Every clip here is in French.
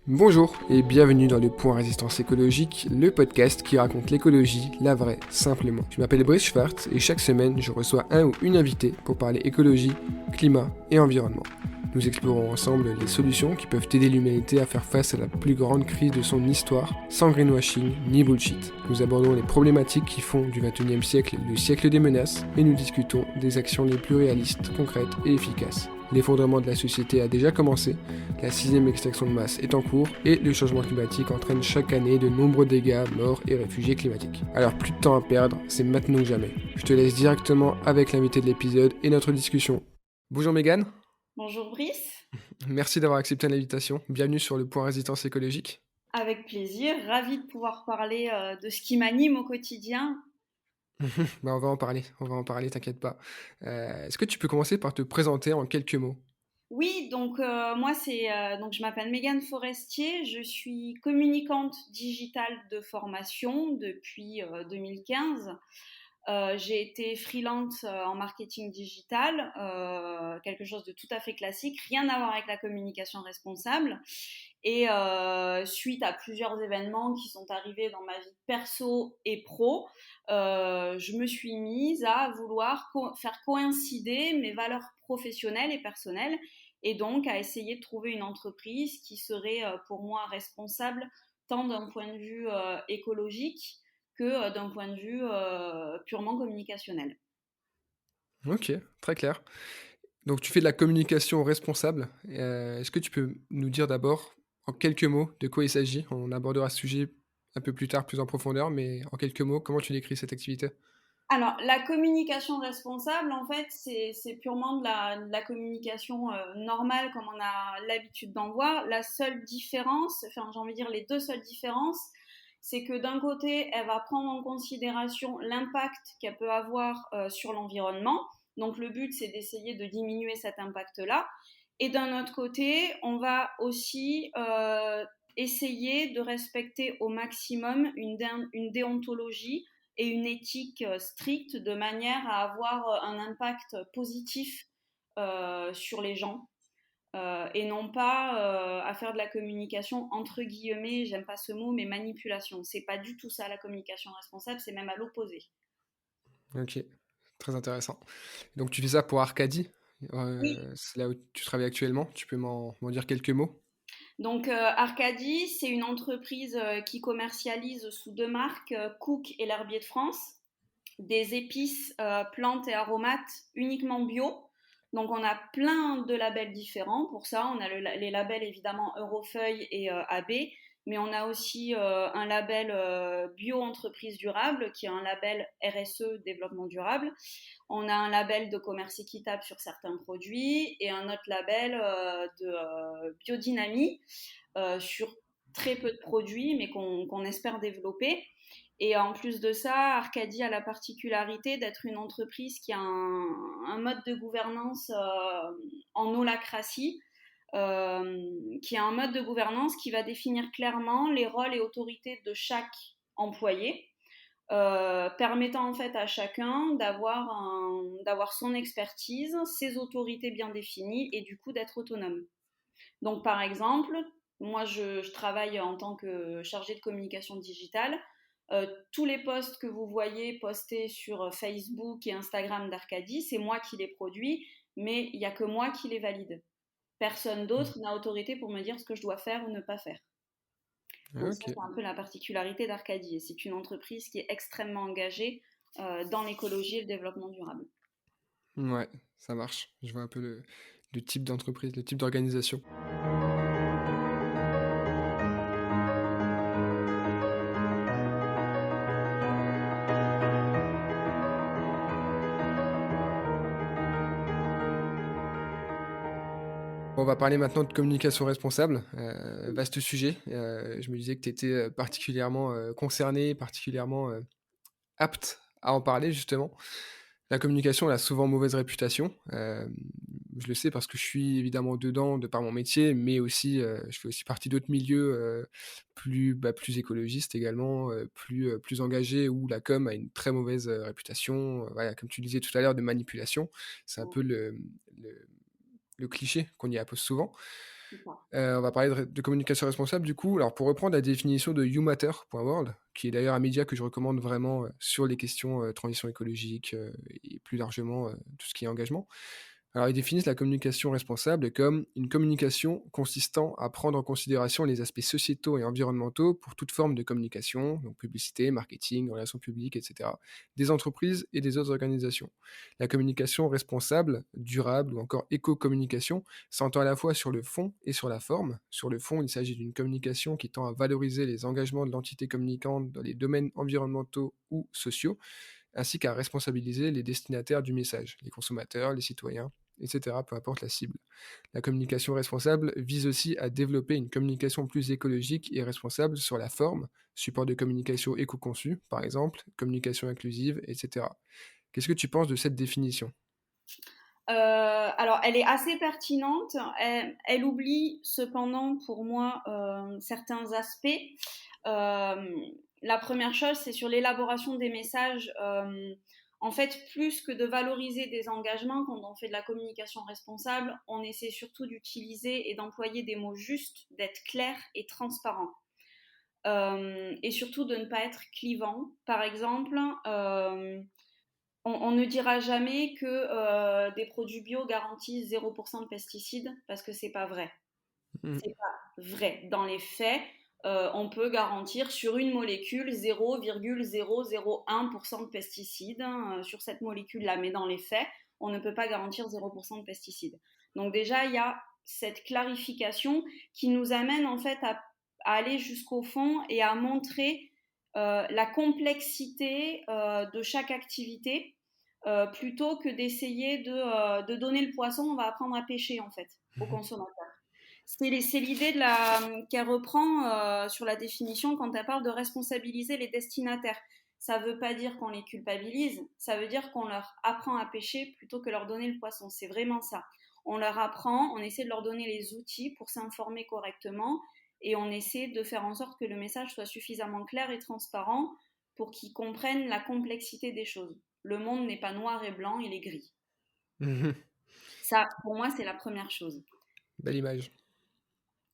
Bonjour et bienvenue dans le Point Résistance écologique, le podcast qui raconte l'écologie, la vraie, simplement. Je m'appelle Brice Schwartz et chaque semaine je reçois un ou une invitée pour parler écologie, climat et environnement. Nous explorons ensemble les solutions qui peuvent aider l'humanité à faire face à la plus grande crise de son histoire, sans greenwashing ni bullshit. Nous abordons les problématiques qui font du XXIe siècle le siècle des menaces et nous discutons des actions les plus réalistes, concrètes et efficaces. L'effondrement de la société a déjà commencé, la sixième extinction de masse est en cours et le changement climatique entraîne chaque année de nombreux dégâts, morts et réfugiés climatiques. Alors plus de temps à perdre, c'est maintenant ou jamais. Je te laisse directement avec l'invité de l'épisode et notre discussion. Bonjour Mégane. Bonjour Brice, Merci d'avoir accepté l'invitation. Bienvenue sur le Point Résistance écologique. avec plaisir, ravie de pouvoir parler de ce qui m'anime au quotidien. On va en parler, t'inquiète pas. Est-ce que tu peux commencer par te présenter en quelques mots? Oui, donc moi donc je m'appelle Mégane Forestier, je suis communicante digitale de formation depuis 2015. J'ai été freelance en marketing digital, quelque chose de tout à fait classique, rien à voir avec la communication responsable. Et suite à plusieurs événements qui sont arrivés dans ma vie perso et pro, je me suis mise à vouloir faire coïncider mes valeurs professionnelles et personnelles et donc à essayer de trouver une entreprise qui serait pour moi responsable tant d'un point de vue écologique que d'un point de vue purement communicationnel. Ok, très clair. Donc tu fais de la communication responsable. Est-ce que tu peux nous dire d'abord, en quelques mots, de quoi il s'agit? On abordera ce sujet un peu plus tard, plus en profondeur, mais en quelques mots, comment tu décris cette activité? Alors, la communication responsable, en fait, c'est purement de la communication normale comme on a l'habitude d'en voir. La seule différence, enfin j'ai envie de dire les deux seules différences, c'est que d'un côté, elle va prendre en considération l'impact qu'elle peut avoir sur l'environnement. Donc le but, c'est d'essayer de diminuer cet impact-là. Et d'un autre côté, on va aussi essayer de respecter au maximum une déontologie et une éthique stricte de manière à avoir un impact positif sur les gens et non pas à faire de la communication entre guillemets, j'aime pas ce mot, mais manipulation. C'est pas du tout ça la communication responsable, c'est même à l'opposé. Ok, très intéressant. Donc tu fais ça pour Arcadie, Oui, c'est là où tu travailles actuellement. Tu peux m'en dire quelques mots? donc Arcadie, c'est une entreprise qui commercialise sous deux marques, Cook et l'Herbier de France, des épices, plantes et aromates uniquement bio. Donc on a plein de labels différents pour ça. On a les labels évidemment Eurofeuille et AB, mais on a aussi un label bio entreprise durable qui est un label RSE développement durable. On a un label de commerce équitable sur certains produits et un autre label de biodynamie sur très peu de produits, mais qu'on espère développer. Et en plus de ça, Arcadie a la particularité d'être une entreprise qui a un mode de gouvernance en holacratie, qui a un mode de gouvernance qui va définir clairement les rôles et autorités de chaque employé, permettant en fait à chacun d'avoir son expertise, ses autorités bien définies et du coup d'être autonome. Donc, par exemple, moi, je travaille en tant que chargée de communication digitale. Tous les posts que vous voyez postés sur Facebook et Instagram d'Arcadie, c'est moi qui les produis, mais il n'y a que moi qui les valide. Personne d'autre n'a autorité pour me dire ce que je dois faire ou ne pas faire. Donc ça, Ok, c'est un peu la particularité d'Arcadie. Et c'est une entreprise qui est extrêmement engagée dans l'écologie et le développement durable. ouais, ça marche. Je vois un peu le type d'entreprise, le type d'organisation. On va parler maintenant de communication responsable, vaste sujet. Je me disais que tu étais particulièrement concerné, particulièrement apte à en parler justement. La communication, elle a souvent mauvaise réputation. Je le sais parce que je suis évidemment dedans de par mon métier, mais aussi je fais aussi partie d'autres milieux plus écologistes également, plus engagés où la com a une très mauvaise réputation. Voilà, comme tu le disais tout à l'heure, de manipulation. C'est un peu le cliché qu'on y appose souvent. On va parler de communication responsable du coup. Alors pour reprendre la définition de youmatter.world, qui est d'ailleurs un média que je recommande vraiment, sur les questions, transition écologique, et plus largement, tout ce qui est engagement. Alors, ils définissent la communication responsable comme une communication consistant à prendre en considération les aspects sociétaux et environnementaux pour toute forme de communication, donc publicité, marketing, relations publiques, etc., des entreprises et des autres organisations. La communication responsable, durable ou encore éco-communication s'entend à la fois sur le fond et sur la forme. Sur le fond, il s'agit d'une communication qui tend à valoriser les engagements de l'entité communicante dans les domaines environnementaux ou sociaux, ainsi qu'à responsabiliser les destinataires du message, les consommateurs, les citoyens, etc., peu importe la cible. La communication responsable vise aussi à développer une communication plus écologique et responsable sur la forme, support de communication éco-conçu, par exemple, communication inclusive, etc. Qu'est-ce que tu penses de cette définition? Alors, elle est assez pertinente. Elle oublie cependant, pour moi, certains aspects. Euh, la première chose, c'est sur l'élaboration des messages. En fait, plus que de valoriser des engagements, quand on fait de la communication responsable, on essaie surtout d'utiliser et d'employer des mots justes, d'être clair et transparent. Et surtout de ne pas être clivant. Par exemple, on ne dira jamais que des produits bio garantissent 0% de pesticides parce que c'est pas vrai. Mhm. C'est pas vrai. Dans les faits, on peut garantir sur une molécule 0,001% de pesticides, hein, sur cette molécule-là. Mais dans les faits, on ne peut pas garantir 0% de pesticides. Donc déjà, il y a cette clarification qui nous amène en fait à aller jusqu'au fond et à montrer la complexité de chaque activité, plutôt que d'essayer de donner le poisson, on va apprendre à pêcher en fait aux consommateurs. C'est l'idée qu'elle reprend sur la définition quand elle parle de responsabiliser les destinataires. Ça ne veut pas dire qu'on les culpabilise, ça veut dire qu'on leur apprend à pêcher plutôt que leur donner le poisson. C'est vraiment ça. On leur apprend, on essaie de leur donner les outils pour s'informer correctement et on essaie de faire en sorte que le message soit suffisamment clair et transparent pour qu'ils comprennent la complexité des choses. Le monde n'est pas noir et blanc, il est gris. Mhm. Ça, pour moi, c'est la première chose. Belle image.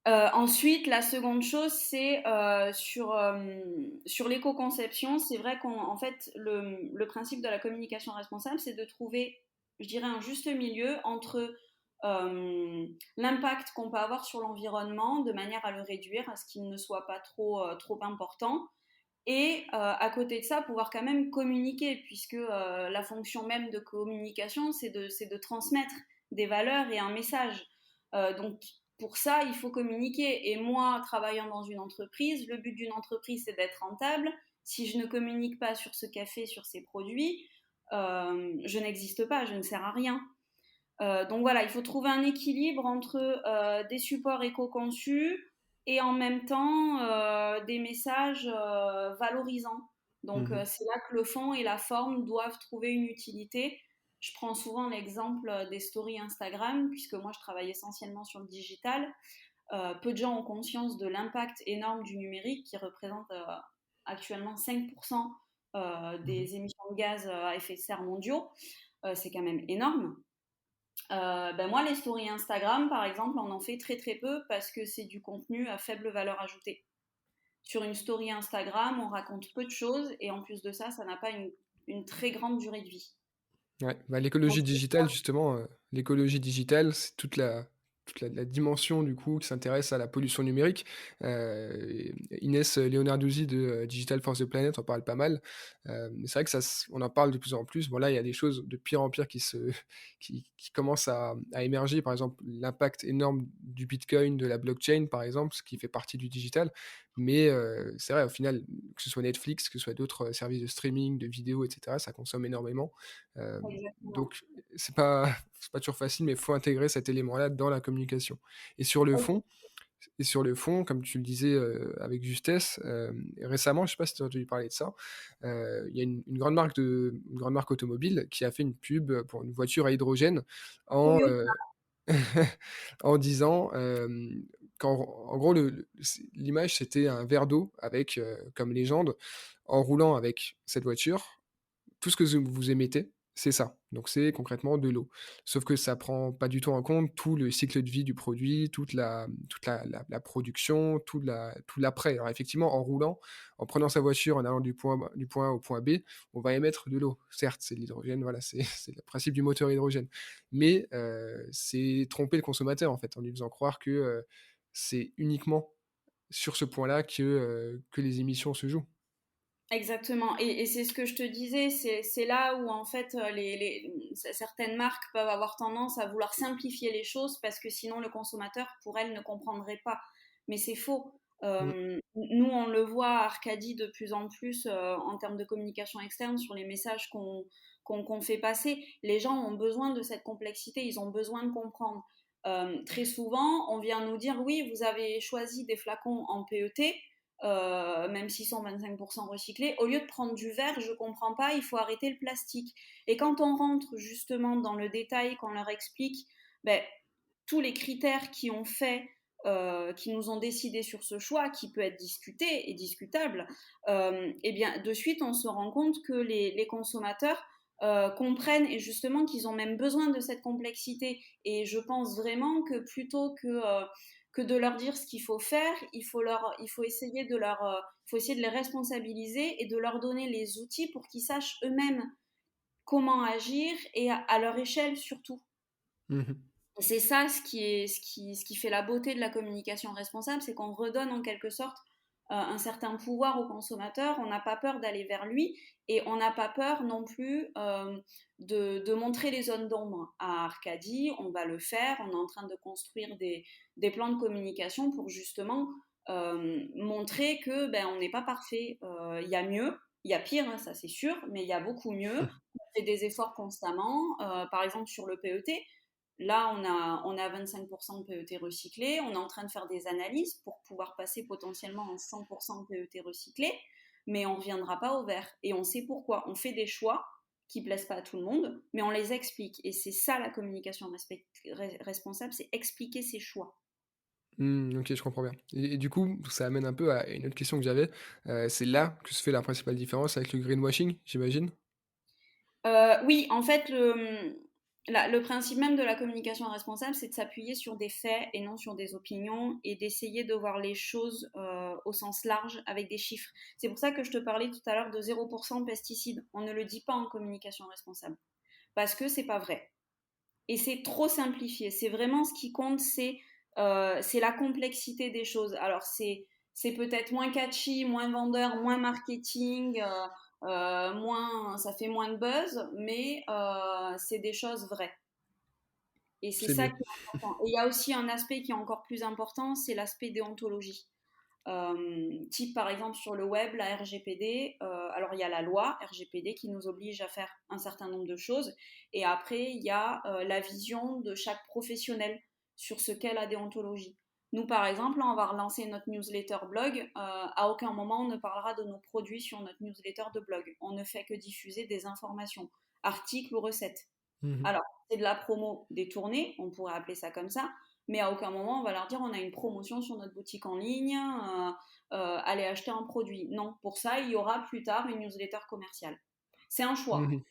Ensuite, la seconde chose, c'est sur l'éco-conception. C'est vrai qu'en fait, le principe de la communication responsable, c'est de trouver, je dirais, un juste milieu entre l'impact qu'on peut avoir sur l'environnement de manière à le réduire, à ce qu'il ne soit pas trop important. Et à côté de ça, pouvoir quand même communiquer, puisque la fonction même de communication, c'est de transmettre des valeurs et un message. Donc, pour ça, il faut communiquer. Et moi, travaillant dans une entreprise, le but d'une entreprise, c'est d'être rentable. Si je ne communique pas sur ce qu'elle fait, sur ses produits, je n'existe pas, je ne sers à rien. Donc voilà, il faut trouver un équilibre entre des supports éco-conçus et en même temps des messages valorisants. Donc Mhm. c'est là que le fond et la forme doivent trouver une utilité. Je prends souvent l'exemple des stories Instagram, puisque moi je travaille essentiellement sur le digital. Peu de gens ont conscience de l'impact énorme du numérique qui représente actuellement 5% Mhm. des émissions de gaz à effet de serre mondiaux. C'est quand même énorme. Ben moi, les stories Instagram, par exemple, on en fait très très peu parce que c'est du contenu à faible valeur ajoutée. Sur une story Instagram, on raconte peu de choses et en plus de ça, ça n'a pas une très grande durée de vie. Ouais, bah, Donc, l'écologie digitale justement, l'écologie digitale, c'est toute la dimension du coup qui s'intéresse à la pollution numérique. Inès Leonarduzzi de, Digital for the Planet en parle pas mal. C'est vrai que on en parle de plus en plus. Bon là, il y a des choses de pire en pire qui commencent à émerger. Par exemple, l'impact énorme du Bitcoin, de la blockchain par exemple, ce qui fait partie du digital. Mais, c'est vrai au final, que ce soit Netflix, que ce soit d'autres, services de streaming, de vidéos et cetera, ça consomme énormément. exactement. Donc c'est pas toujours facile, mais il faut intégrer cet élément-là dans la communication. Et sur le fond et sur le fond, comme tu le disais, avec justesse, récemment, je sais pas si tu as entendu parler de ça, il y a une grande marque automobile qui a fait une pub, pour une voiture à hydrogène en, Toyota, en disant, en gros l'image c'était un verre d'eau avec, comme légende: «En roulant avec cette voiture, tout ce que vous émettez, C'est ça. Donc c'est concrètement de l'eau. Sauf que ça prend pas du tout en compte tout le cycle de vie du produit, toute la production, tout l'après. Alors effectivement, en roulant, en prenant sa voiture, en allant du point A au point B, on va émettre de l'eau. Certes, c'est de l'hydrogène, voilà, c'est c'est le principe du moteur hydrogène. Mais c'est tromper le consommateur, en fait, en lui faisant croire que, c'est uniquement sur ce point-là que les émissions se jouent. Exactement. Et c'est ce que je te disais, c'est là où en fait certaines marques peuvent avoir tendance à vouloir simplifier les choses parce que sinon le consommateur, pour elle, ne comprendrait pas. Mais c'est faux. Mmh. Nous, on le voit à Arcadie de plus en plus en termes de communication externe sur les messages qu'on fait passer. Les gens ont besoin de cette complexité, ils ont besoin de comprendre. Très souvent, on vient nous dire, oui, vous avez choisi des flacons en PET, même s'ils sont 25% recyclés, au lieu de prendre du verre, je comprends pas, il faut arrêter le plastique. Et quand on rentre justement dans le détail, qu'on leur explique ben, tous les critères qui ont fait, qui nous ont décidé sur ce choix, qui peut être discuté et discutable, et bien de suite on se rend compte que les consommateurs comprennent et justement qu'ils ont même besoin de cette complexité. Et je pense vraiment que plutôt que de leur dire ce qu'il faut faire, il faut essayer faut essayer de les responsabiliser et de leur donner les outils pour qu'ils sachent eux-mêmes comment agir et à leur échelle surtout. Mmh. C'est ça ce qui fait la beauté de la communication responsable, c'est qu'on redonne en quelque sorte un certain pouvoir au consommateur, on n'a pas peur d'aller vers lui et on n'a pas peur non plus de montrer les zones d'ombre. À Arcadie, on va le faire, on est en train de construire des plans de communication pour justement montrer que ben, on n'est pas parfait, il y a mieux, il y a pire, hein, ça c'est sûr, mais il y a beaucoup mieux. On fait des efforts constamment, par exemple sur le PET. Là, on a 25% de PET recyclé. On est en train de faire des analyses pour pouvoir passer potentiellement en 100% de PET recyclé, mais on ne reviendra pas au vert. Et on sait pourquoi. On fait des choix qui ne plaisent pas à tout le monde, mais on les explique. Et c'est ça la communication responsable, c'est expliquer ses choix. Mmh, OK, je comprends bien et du coup, ça amène un peu à une autre question que j'avais, c'est là que se fait la principale différence avec le greenwashing, j'imagine? Oui, en fait, le principe même de la communication responsable, c'est de s'appuyer sur des faits et non sur des opinions et d'essayer de voir les choses au sens large avec des chiffres. C'est pour ça que je te parlais tout à l'heure de 0% pesticides. On ne le dit pas en communication responsable parce que c'est pas vrai. Et c'est trop simplifié. C'est vraiment ce qui compte, c'est la complexité des choses. Alors c'est peut-être moins catchy, moins vendeur, moins marketing, ça fait moins de buzz, mais c'est des choses vraies. Et c'est C'est ça mieux. qui est important. Et il y a aussi un aspect qui est encore plus important, c'est l'aspect déontologie. Type par exemple sur le web, la RGPD, alors il y a la loi RGPD qui nous oblige à faire un certain nombre de choses, et après il y a la vision de chaque professionnel sur ce qu'est la déontologie. Nous par exemple, là, on va relancer notre newsletter blog, à aucun moment on ne parlera de nos produits sur notre newsletter de blog, on ne fait que diffuser des informations, articles ou recettes. Mmh. Alors, c'est de la promo détournée, on pourrait appeler ça comme ça, mais à aucun moment on va leur dire on a une promotion sur notre boutique en ligne, allez acheter un produit. Non, pour ça, il y aura plus tard une newsletter commerciale. C'est un choix. Mmh.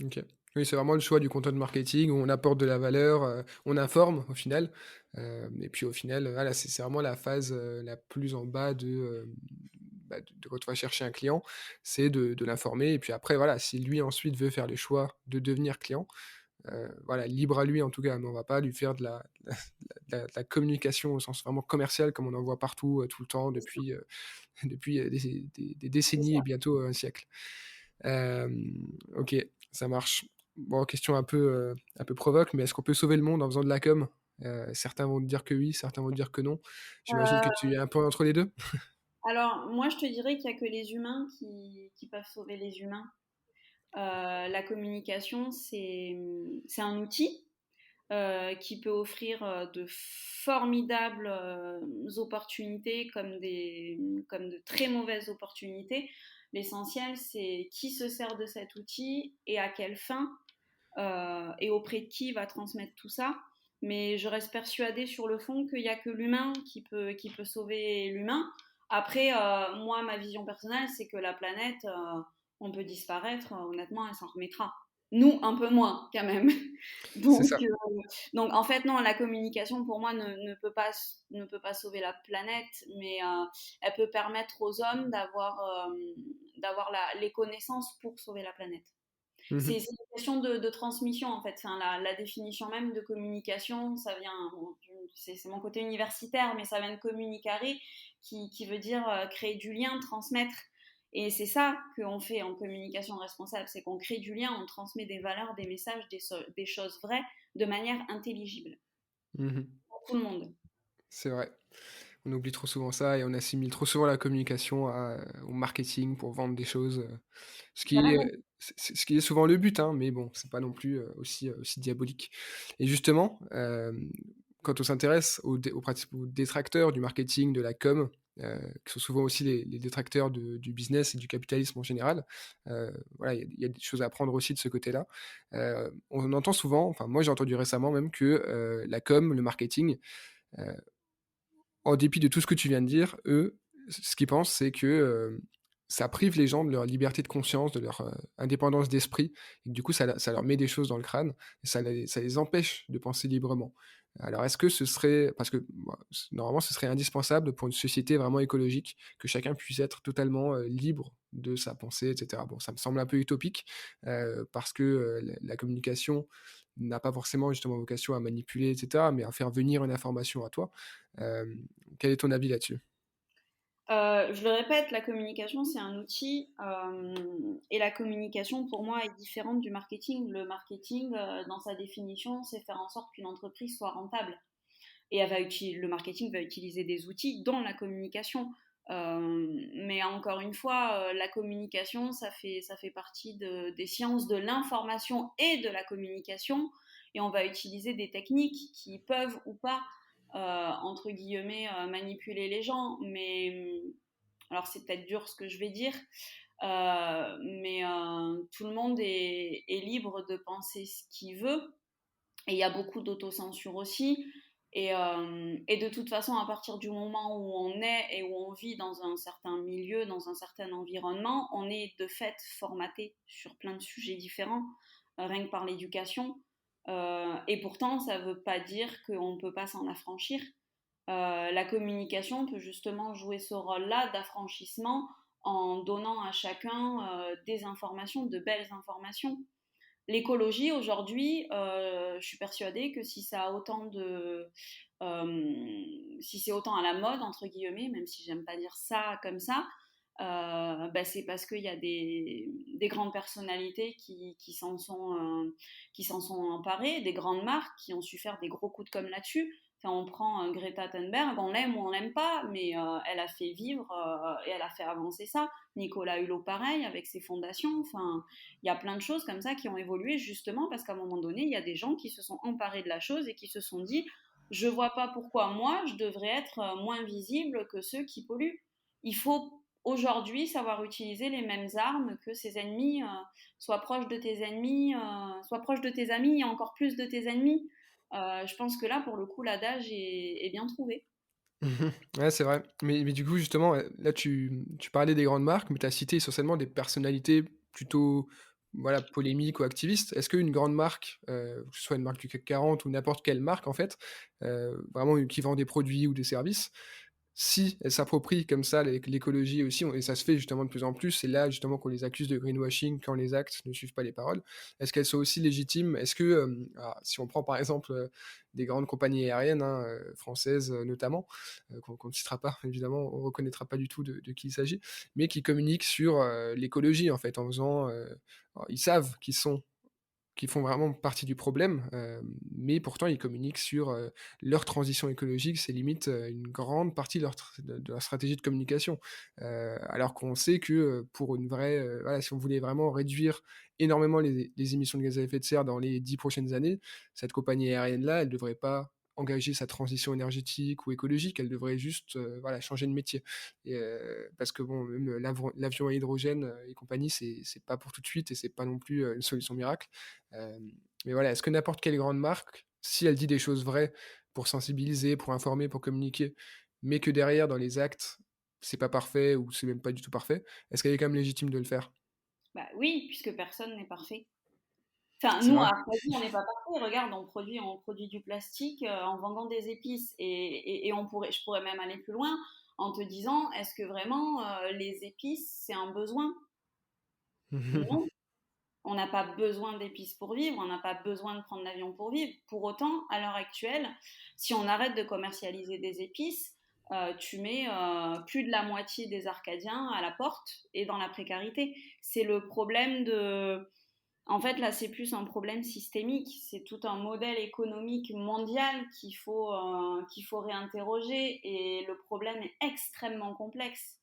OK. Oui, c'est vraiment le choix du content marketing où on apporte de la valeur, on informe au final, et puis au final, voilà, c'est vraiment la phase, la plus en bas de quand on va chercher un client, c'est de l'informer et puis après voilà, si lui ensuite veut faire le choix de devenir client, voilà, libre à lui en tout cas, mais on va pas lui faire de la communication au sens vraiment commercial comme on en voit partout, tout le temps C'est ça. depuis, depuis, des C'est décennies ça. et bientôt un siècle. OK, ça marche. Bon, question un peu provoque, mais est-ce qu'on peut sauver le monde en faisant de la com? Certains vont te dire que oui, certains vont te dire que non. J'imagine que Euh, tu es un peu entre les 2. alors, moi, je te dirais qu'il n'y a que les humains qui peuvent sauver les humains. La communication, c'est un outil qui peut offrir de formidables opportunités comme de très mauvaises opportunités. L'essentiel, c'est qui se sert de cet outil et à quelle fin et auprès de qui va transmettre tout ça. Mais je reste persuadée sur le fond qu'il n'y a que l'humain qui peut sauver l'humain. Après, moi, ma vision personnelle, c'est que la planète, on peut disparaître, honnêtement, elle s'en remettra. Nous, un peu moins quand même. C'est Donc, ça. donc en fait, non, la communication pour moi ne peut pas sauver la planète, mais elle peut permettre aux hommes d'avoir les connaissances pour sauver la planète. Mhm. C'est une question de transmission en fait. Enfin, la définition même de communication, ça vient, bon, c'est mon côté universitaire, mais ça vient de communicare, qui veut dire créer du lien, transmettre. Et c'est ça qu'on fait en communication responsable, c'est qu'on crée du lien, on transmet des valeurs, des messages, des choses vraies de manière intelligible Mhm. pour tout le monde. C'est vrai. On oublie trop souvent ça et on assimile trop souvent la communication au marketing pour vendre des choses, Carrément. ce qui est souvent le but, hein, mais bon, c'est pas non plus, aussi diabolique. Et justement, quand on s'intéresse aux détracteurs du marketing, de la com, qui sont souvent aussi les détracteurs du business et du capitalisme en général, voilà, il y a des choses à apprendre aussi de ce côté-là. On entend souvent, enfin moi j'ai entendu récemment même que, la com, le marketing, heu en dépit de tout ce que tu viens de dire, eux, ce qu'ils pensent, c'est que, ça prive les gens de leur liberté de conscience, de leur, indépendance d'esprit et que du coup, ça leur met des choses dans le crâne et ça les empêche de penser librement. Alors est-ce que ce serait parce que, bah, normalement, ce serait indispensable pour une société vraiment écologique que chacun puisse être totalement, libre de sa pensée et cetera. Bon, ça me semble un peu utopique, parce que, la communication n'a pas forcément justement vocation à manipuler et cetera, mais à faire venir une information à toi. Quel est ton avis là-dessus? Je le répète, la communication, c'est un outil, et la communication, pour moi, est différente du marketing. Le marketing, dans sa définition, c'est faire en sorte qu'une entreprise soit rentable. Et le marketing va utiliser des outils dans la communication. Mais encore une fois, la communication, ça fait partie des sciences de l'information et de la communication. Et on va utiliser des techniques qui peuvent ou pas, entre guillemets, manipuler les gens. Mais alors c'est peut-être dur ce que je vais dire, mais tout le monde est libre de penser ce qu'il veut. Et il y a beaucoup d'autocensure aussi. Et de toute façon, à partir du moment où on est et où on vit dans un certain milieu, dans un certain environnement, on est de fait formaté sur plein de sujets différents, rien que par l'éducation. Et pourtant, ça ne veut pas dire qu'on ne peut pas s'en affranchir. La communication peut justement jouer ce rôle-là d'affranchissement en donnant à chacun des informations, de belles informations. L'écologie aujourd'hui, je suis persuadée que si c'est autant à la mode entre guillemets, même si j'aime pas dire ça comme ça, bah, c'est parce qu'il y a des grandes personnalités qui s'en sont emparées, des grandes marques qui ont su faire des gros coups de com là-dessus. Enfin, on prend Greta Thunberg, on l'aime ou on l'aime pas, mais elle a fait vivre et elle a fait avancer ça. Nicolas Hulot, pareil, avec ses fondations. Enfin, il y a plein de choses comme ça qui ont évolué justement parce qu'à un moment donné, il y a des gens qui se sont emparés de la chose et qui se sont dit, je vois pas pourquoi moi, je devrais être moins visible que ceux qui polluent. Il faut aujourd'hui savoir utiliser les mêmes armes que ses ennemis, sois proche de tes ennemis, sois proche de tes amis et encore plus de tes ennemis. Je pense que là, pour le coup, l'adage est bien trouvé. Mmh. Ouais, c'est vrai. Mais du coup, justement, là, tu parlais des grandes marques, mais tu as cité essentiellement des personnalités plutôt, voilà, polémiques ou activistes. Est-ce qu'une grande marque, que ce soit une marque du CAC 40 ou n'importe quelle marque, en fait, vraiment qui vend des produits ou des services, si elles s'approprient comme ça l'écologie aussi, et ça se fait justement de plus en plus, c'est là justement qu'on les accuse de greenwashing quand les actes ne suivent pas les paroles. Est-ce qu'elles sont aussi légitimes? Est-ce que, si on prend par exemple, des grandes compagnies aériennes, hein, françaises, notamment, qu'on ne citera pas évidemment, on reconnaîtra pas du tout de qui il s'agit, mais qui communiquent sur, l'écologie en fait en faisant, alors ils savent qu'ils font vraiment partie du problème, mais pourtant ils communiquent sur, leur transition écologique, c'est limite, une grande partie de leur stratégie de communication. Alors qu'on sait que, pour une vraie, voilà, si on voulait vraiment réduire énormément les émissions de gaz à effet de serre dans les 10 prochaines années, cette compagnie aérienne-là, elle ne devrait pas engager sa transition énergétique ou écologique, elle devrait juste, voilà, changer de métier et parce que bon, même l'avion à hydrogène, et compagnie, c'est pas pour tout de suite et c'est pas non plus, une solution miracle. Mais voilà, est-ce que n'importe quelle grande marque, si elle dit des choses vraies pour sensibiliser, pour informer, pour communiquer, mais que derrière, dans les actes, c'est pas parfait ou c'est même pas du tout parfait, est-ce qu'elle est quand même légitime de le faire? Bah oui, puisque personne n'est parfait. Enfin, C'est nous, vrai? à Arcadie, on n'est pas parfait. Regarde, on produit du plastique en vendant des épices. Et je pourrais même aller plus loin en te disant, est-ce que vraiment les épices, c'est un besoin? Non. On n'a pas besoin d'épices pour vivre, on n'a pas besoin de prendre l'avion pour vivre. Pour autant, à l'heure actuelle, si on arrête de commercialiser des épices, tu mets plus de la moitié des Arcadiens à la porte et dans la précarité. C'est le problème de... En fait, là, c'est plus un problème systémique. C'est tout un modèle économique mondial qu'il faut réinterroger et le problème est extrêmement complexe.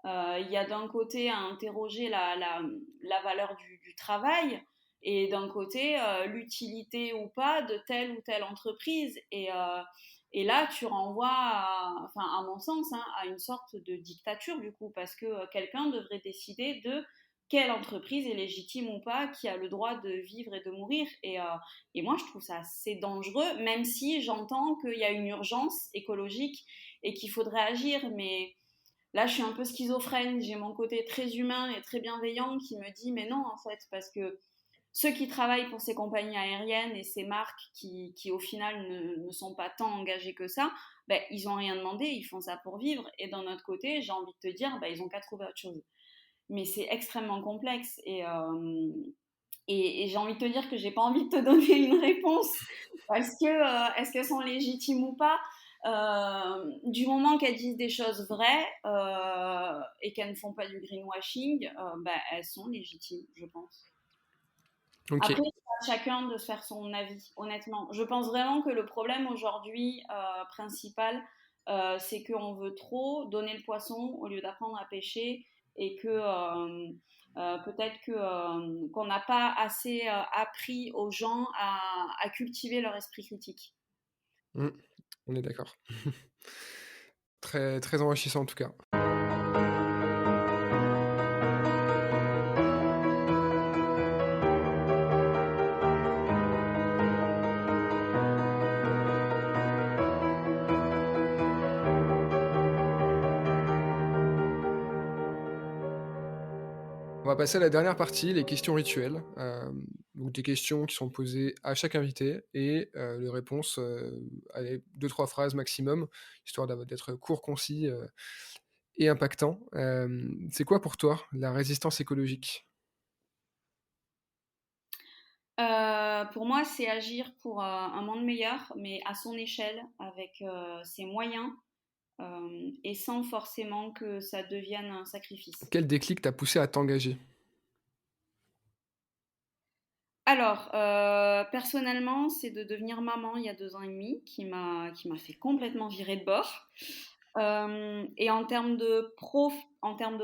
Il y a d'un côté à interroger la valeur du travail et d'un côté l'utilité ou pas de telle ou telle entreprise. Et là, tu renvoies, enfin, à mon sens, hein, à une sorte de dictature du coup, parce que quelqu'un devrait décider de quelle entreprise est légitime ou pas, qui a le droit de vivre et de mourir. Et moi, je trouve ça assez dangereux, même si j'entends qu'il y a une urgence écologique et qu'il faudrait agir. Mais là, je suis un peu schizophrène. J'ai mon côté très humain et très bienveillant qui me dit, mais non, en fait, parce que ceux qui travaillent pour ces compagnies aériennes et ces marques qui au final, ne sont pas tant engagés que ça, ben, ils n'ont rien demandé, ils font ça pour vivre. Et d'un autre côté, j'ai envie de te dire, ben, ils n'ont qu'à trouver autre chose. Mais c'est extrêmement complexe. Et j'ai envie de te dire que j'ai pas envie de te donner une réponse parce que est-ce qu'elles sont légitimes ou pas. Du moment qu'elles disent des choses vraies et qu'elles ne font pas du greenwashing, bah, elles sont légitimes, je pense. Ok. Après, c'est à chacun de se faire son avis, honnêtement. Je pense vraiment que le problème aujourd'hui principal, c'est qu'on veut trop donner le poisson au lieu d'apprendre à pêcher et que peut-être qu'on n'a pas assez appris aux gens à cultiver leur esprit critique. Mm. On est d'accord. Très, très enrichissant en tout cas. On va passer à la dernière partie, les questions rituelles. Donc des questions qui sont posées à chaque invité et les réponses, allez, 2-3 phrases maximum, histoire d'être court, concis et impactant. C'est quoi pour toi la résistance écologique? Pour moi, c'est agir pour un monde meilleur, mais à son échelle, avec ses moyens, et sans forcément que ça devienne un sacrifice. Quel déclic t'a poussé à t'engager? Alors, personnellement, c'est de devenir maman il y a 2 ans et demi qui m'a fait complètement virer de bord. Et en termes de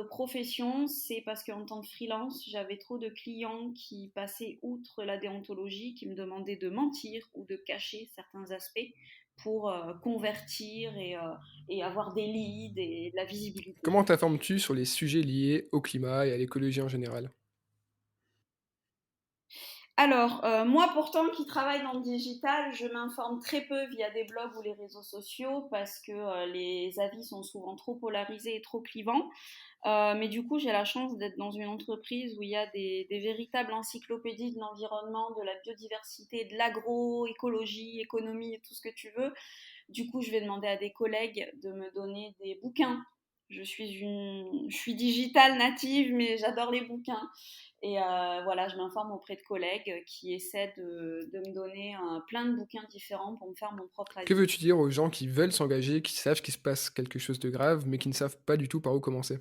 profession, c'est parce qu'en tant que freelance, j'avais trop de clients qui passaient outre la déontologie, qui me demandaient de mentir ou de cacher certains aspects pour convertir et avoir des leads et de la visibilité. Comment t'informes-tu sur les sujets liés au climat et à l'écologie en général? Alors, moi pourtant qui travaille dans le digital, je m'informe très peu via des blogs ou les réseaux sociaux parce que les avis sont souvent trop polarisés et trop clivants. Mais du coup, j'ai la chance d'être dans une entreprise où il y a des véritables encyclopédies de l'environnement, de la biodiversité, de l'agroécologie, économie et tout ce que tu veux. Du coup, je vais demander à des collègues de me donner des bouquins. Je suis digitale native, mais j'adore les bouquins. Et voilà, je m'informe auprès de collègues qui essaient de me donner plein de bouquins différents pour me faire mon propre Que avis. veux-tu dire aux gens qui veulent s'engager, qui savent qu'il se passe quelque chose de grave, mais qui ne savent pas du tout par où commencer?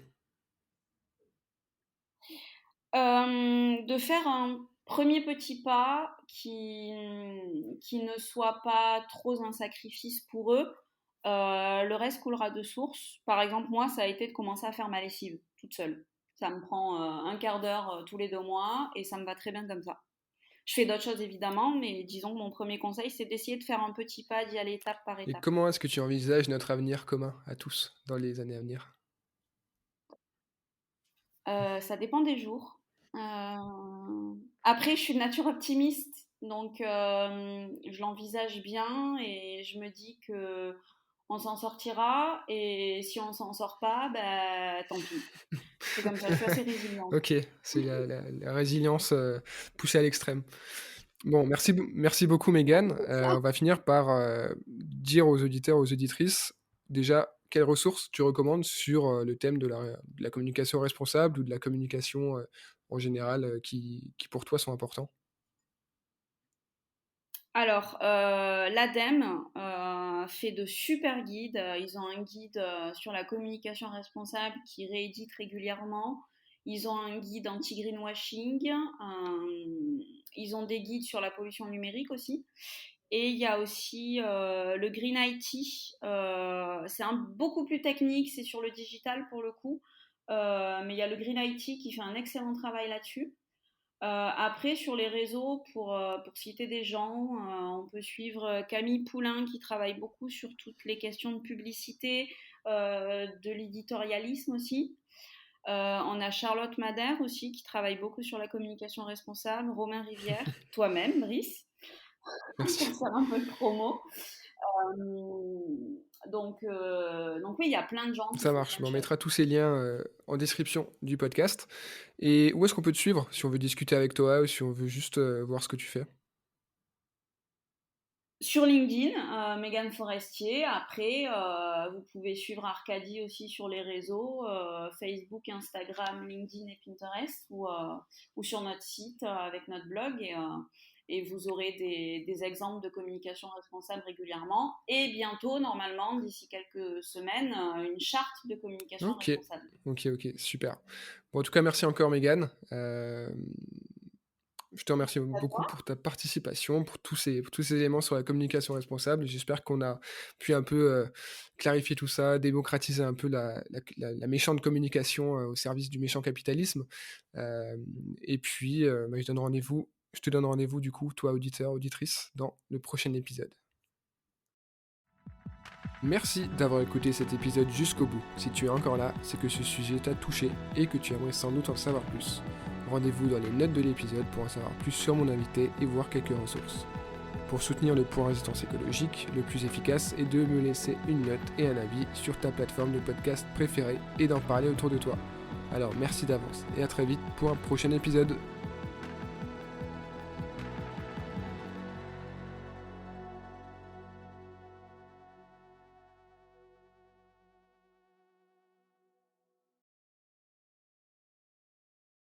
De faire un premier petit pas qui ne soit pas trop un sacrifice pour eux. Le reste coulera de source. Par exemple, moi, ça a été de commencer à faire ma lessive toute seule. Ça me prend un quart d'heure tous les 2 mois et ça me va très bien comme ça. Je fais d'autres choses évidemment, mais disons que mon premier conseil, c'est d'essayer de faire un petit pas, d'y aller étape par Et étape. comment est-ce que tu envisages notre avenir commun à tous dans les années à venir? Ça dépend des jours. Après, je suis de nature optimiste, donc je l'envisage bien et je me dis que on s'en sortira, et si on s'en sort pas, ben tant pis. C'est comme ça, je suis assez résiliente. Ok, c'est la résilience poussée à l'extrême. Bon, merci beaucoup Mégane. On va finir par dire aux auditeurs, aux auditrices, déjà, quelles ressources tu recommandes sur le thème de la communication responsable ou de la communication en général qui pour toi sont importants? Alors, l'ADEME fait de super guides. Ils ont un guide sur la communication responsable qui réédite régulièrement. Ils ont un guide anti-greenwashing. Ils ont des guides sur la pollution numérique aussi. Et il y a aussi le Green IT. C'est beaucoup plus technique, c'est sur le digital pour le coup. Mais il y a le Green IT qui fait un excellent travail là-dessus. Après, sur les réseaux, pour citer des gens, on peut suivre Camille Poulain qui travaille beaucoup sur toutes les questions de publicité, de l'éditorialisme aussi. On a Charlotte Madère aussi qui travaille beaucoup sur la communication responsable, Romain Rivière, toi-même, Brice, pour Merci. faire un peu de promo. Donc oui, il y a plein de gens qui Ça font marche, plein mais de on choses. mettra tous ces liens en description du podcast. Et où est-ce qu'on peut te suivre si on veut discuter avec toi ou si on veut juste voir ce que tu fais? Sur LinkedIn, Mégane Forestier. Après, vous pouvez suivre Arcadie aussi sur les réseaux, Facebook, Instagram, LinkedIn et Pinterest, ou sur notre site avec notre blog. Et vous aurez des exemples de communication responsable régulièrement. Et bientôt, normalement, d'ici quelques semaines, une charte de communication Ok, responsable. ok, super. Bon, en tout cas, merci encore Mégane. Je te remercie À beaucoup toi. pour ta participation, pour tous ces éléments sur la communication responsable. J'espère qu'on a pu un peu clarifier tout ça, démocratiser un peu la méchante communication au service du méchant capitalisme. Et puis, bah, je te donne rendez-vous du coup, toi auditeur, auditrice, dans le prochain épisode. Merci d'avoir écouté cet épisode jusqu'au bout. Si tu es encore là, c'est que ce sujet t'a touché et que tu aimerais sans doute en savoir plus. Rendez-vous dans les notes de l'épisode pour en savoir plus sur mon invité et voir quelques ressources. Pour soutenir le point résistance écologique, le plus efficace est de me laisser une note et un avis sur ta plateforme de podcast préférée et d'en parler autour de toi. Alors merci d'avance et à très vite pour un prochain épisode.